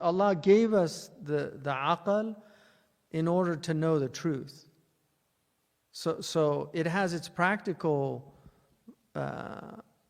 Allah gave us the aql in order to know the truth. So it has its practical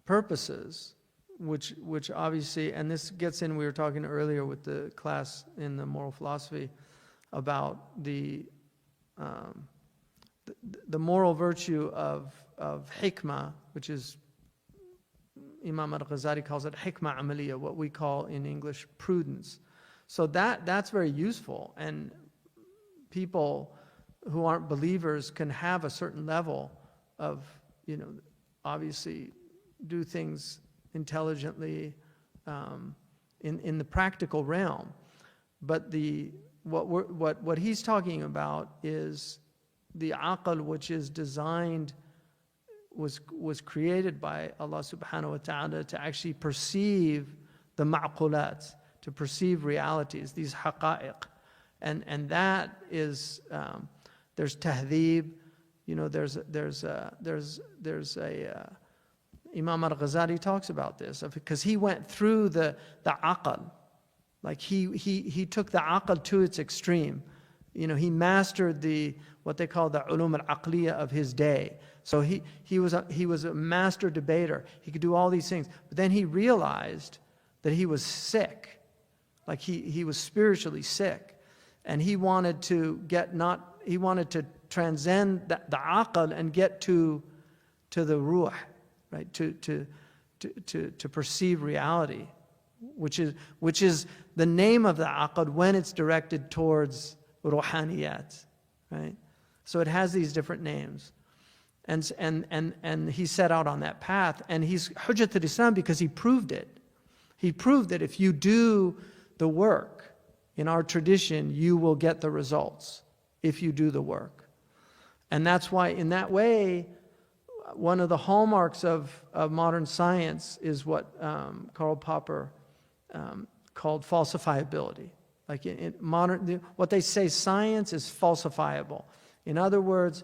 purposes, which obviously, and this gets in, we were talking earlier with the class in the moral philosophy about the moral virtue of hikmah, which is, Imam al-Ghazali calls it hikmah amaliya, what we call in English prudence. So that's very useful, and people who aren't believers can have a certain level of, obviously do things intelligently in the practical realm. But what he's talking about is the aql, which is designed, was created by Allah subhanahu wa ta'ala to actually perceive the ma'qulat, to perceive realities, these haqa'iq. And that is, there's tahdhib, there's a Imam al-Ghazali talks about this, because he went through the aql. Like he took the aql to its extreme. He mastered what they call the ulum al-aqliya of his day. So he was a master debater. He could do all these things. But then he realized that he was sick. Like he was spiritually sick. And he wanted to transcend the aql and get to the ruh, right? To perceive reality, which is the name of the aql when it's directed towards ruhaniyat, right? So it has these different names, and he set out on that path, and he's Hujjat al-Islam because he proved it. He proved that if you do the work in our tradition, you will get the results if you do the work. And that's why, in that way, one of the hallmarks of modern science is what Karl Popper called falsifiability. Like in modern, what they say, science is falsifiable. In other words,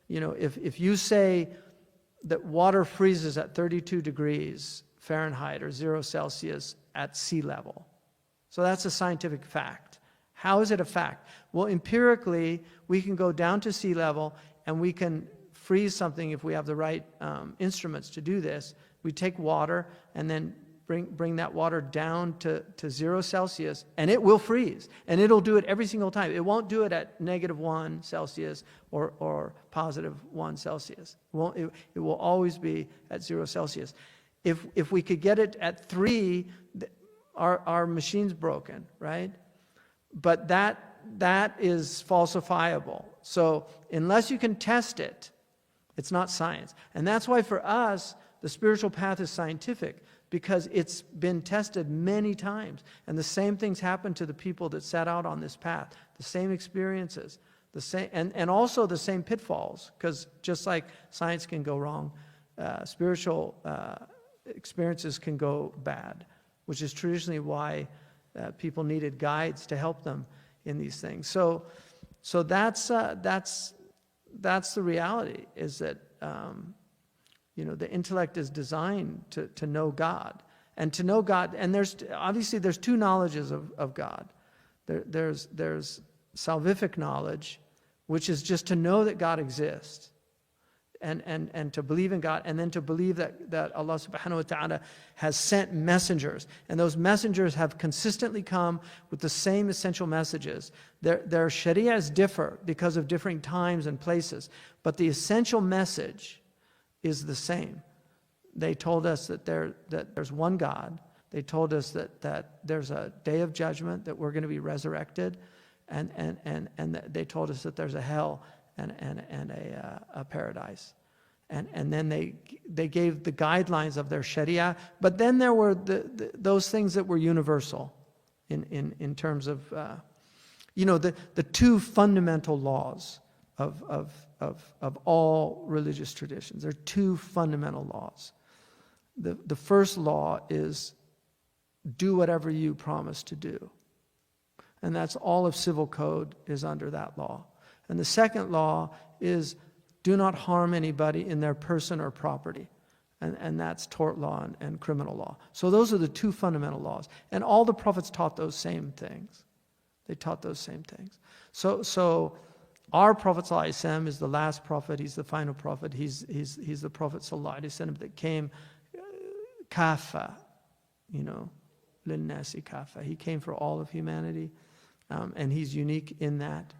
if you say that water freezes at 32 degrees Fahrenheit or 0 Celsius at sea level, so that's a scientific fact. How is it a fact? Well, empirically, we can go down to sea level and we can freeze something if we have the right instruments to do this. We take water and then bring that water down to 0 Celsius, and it will freeze. And it'll do it every single time. It won't do it at -1 Celsius or +1 Celsius. It will always be at 0 Celsius. If we could get it at 3, our machine's broken, right? But that is falsifiable. So unless you can test it, it's not science. And that's why for us, the spiritual path is scientific, because it's been tested many times. And the same things happen to the people that set out on this path. The same experiences, the same, and also the same pitfalls, because just like science can go wrong, spiritual experiences can go bad, which is traditionally why people needed guides to help them in these things. So that's the reality, is that the intellect is designed to know God, and to know God. And there's two knowledges of God. There's salvific knowledge, which is just to know that God exists, and to believe in God, and then to believe that Allah subhanahu wa ta'ala has sent messengers, and those messengers have consistently come with the same essential messages. Their shari'ahs differ because of different times and places, but the essential message is the same. They told us that there's one God. They told us that there's a day of judgment, that we're going to be resurrected, and they told us that there's a hell and a paradise. And then they gave the guidelines of their sharia, but then there were those things that were universal in terms of the two fundamental laws of all religious traditions. There are two fundamental laws. The first law is do whatever you promise to do. And that's all of civil code is under that law. And the second law is do not harm anybody in their person or property. And that's tort law and criminal law. So those are the two fundamental laws. And all the prophets taught those same things. They taught those same things. So our Prophet ﷺ is the last prophet. He's the final prophet. He's the Prophet ﷺ that came kafa, linnasi kafa. He came for all of humanity, and he's unique in that.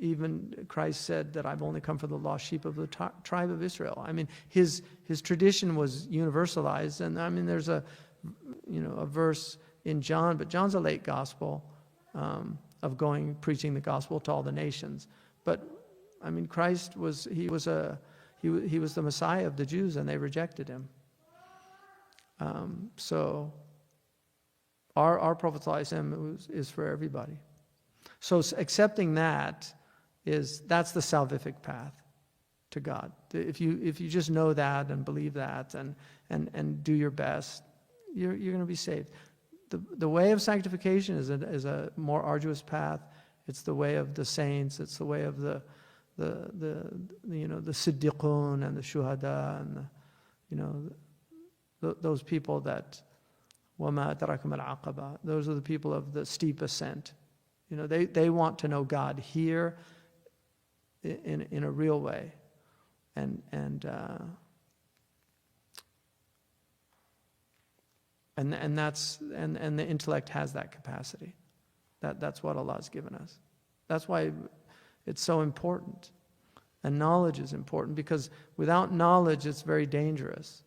Even Christ said that I've only come for the lost sheep of the tribe of Israel. I mean, his tradition was universalized, and I mean, there's a verse in John, but John's a late gospel of preaching the gospel to all the nations. But I mean, Christ was the Messiah of the Jews, and they rejected him. So our Prophet ﷺ is for everybody. So accepting that's the salvific path to God. If you just know that and believe that and do your best, you're going to be saved. The way of sanctification is a more arduous path. It's the way of the saints. It's the way of the siddiqun and the shuhada and those people that وَمَا أَدْرَاكَ مَا الْعَقَبَةُ. Those are the people of the steep ascent. They want to know God here in a real way, and the intellect has that capacity. That's what Allah has given us. That's why it's so important, and knowledge is important, because without knowledge it's very dangerous.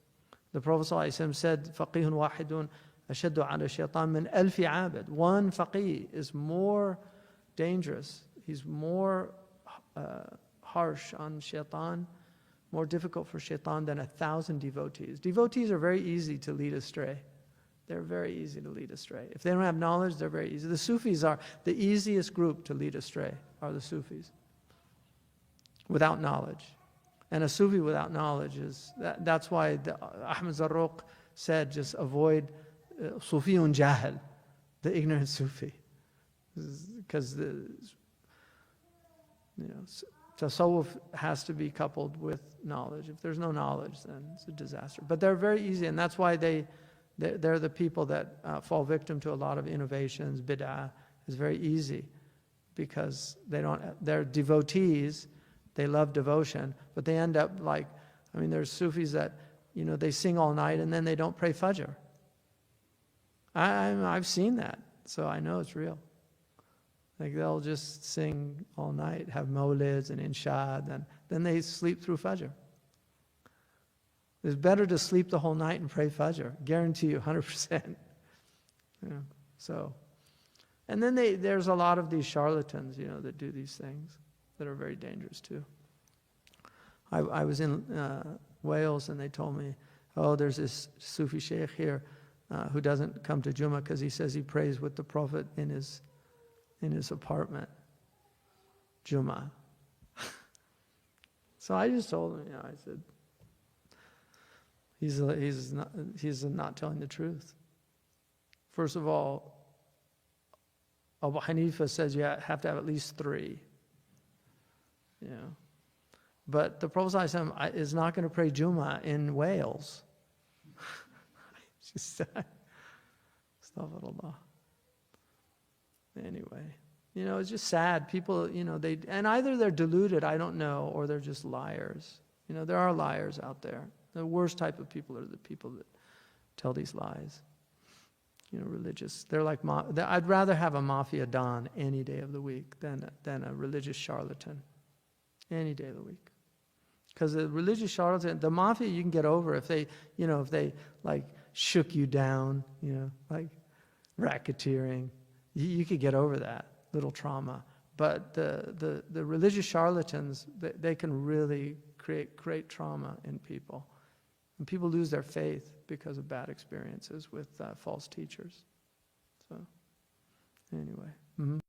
The Prophet ﷺ said, "Faqihun wahidun ashaddu ala shaitan min alfi abid." One faqih is more dangerous. He's more harsh on shaitan, more difficult for shaitan than 1,000 devotees. Devotees are very easy to lead astray. They're very easy to lead astray. If they don't have knowledge, they're very easy. The Sufis are the easiest group to lead astray, are the Sufis, without knowledge. And a Sufi without knowledge that's why Ahmed Zarruq said, just avoid Sufiyun Jahil, the ignorant Sufi. Because tasawwuf has to be coupled with knowledge. If there's no knowledge, then it's a disaster. But they're very easy, and that's why they're the people that fall victim to a lot of innovations. Bid'ah is very easy because they're devotees. They love devotion, but they end up there's Sufis that, they sing all night and then they don't pray Fajr. I've seen that, so I know it's real. They'll just sing all night, have mawlids and inshad, and then they sleep through Fajr. It's better to sleep the whole night and pray Fajr. Guarantee you 100%. And then there's a lot of these charlatans, that do these things that are very dangerous too. I was in Wales, and they told me, there's this Sufi Shaykh here who doesn't come to Jummah because he says he prays with the Prophet in his apartment, Jummah. So I just told him, I said, he's not telling the truth. First of all, Abu Hanifa says you have to have at least 3. But the Prophet ﷺ is not going to pray Jummah in Wales. Just astaghfirullah. Anyway, it's just sad. People, and either they're deluded, I don't know, or they're just liars. There are liars out there. The worst type of people are the people that tell these lies. Religious. They're like, I'd rather have a mafia don any day of the week than a religious charlatan. Any day of the week. Because the religious charlatan, the mafia, you can get over if they shook you down, like racketeering. You could get over that little trauma. But the religious charlatans, they can really create great trauma in people. And people lose their faith because of bad experiences with false teachers. So, anyway.